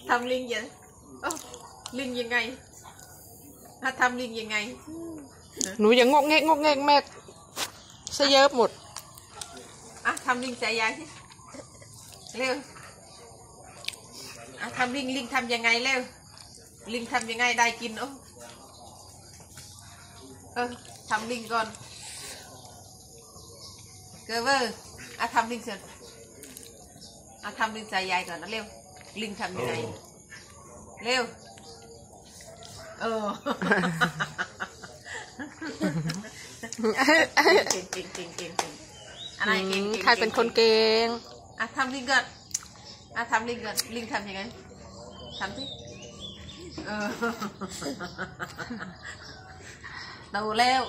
ทำลิงยังลิงยังไงถ้าทำลิงยังไงหนูอย่างงกเงกงกเงกแม่เสียเยอะหมดทำลิงใจยายสิเร็วทำลิงทำยังไงเร็วลิงทำยังไงได้กินทำลิงก่อนเกิร์เวอร์ทำลิงเสร็จทำลิงใจยายก่อนนะเร็วลิงทำยังไงเร็วเก่งอะไรเก่งใครเป็นคนเก่งทำลิงก่อนทำลิงก่อนลิงทำยังไงทำสิโตแล้ว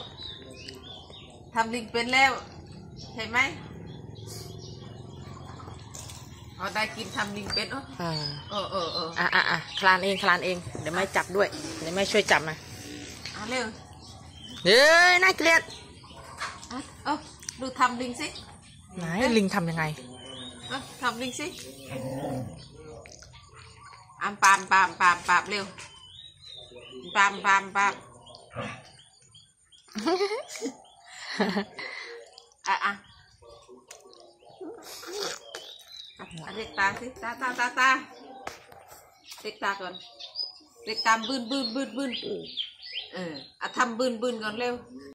ทำลิงเป็นแล้วเห็นไหมได้กินทำลิงเป็นคลานเองเดี๋ยวไม่จับด้วยเดี๋ยวไม่ช่วยจับนะเร็วเฮ้ยน่าเกลียดดูทำลิงสิไหนลิงทำยังไงทำลิงสิปามเร็วปามเด็กตาสิตาเด็กตาก่อนเด็กตามบืนทำบืนก่อนเร็ว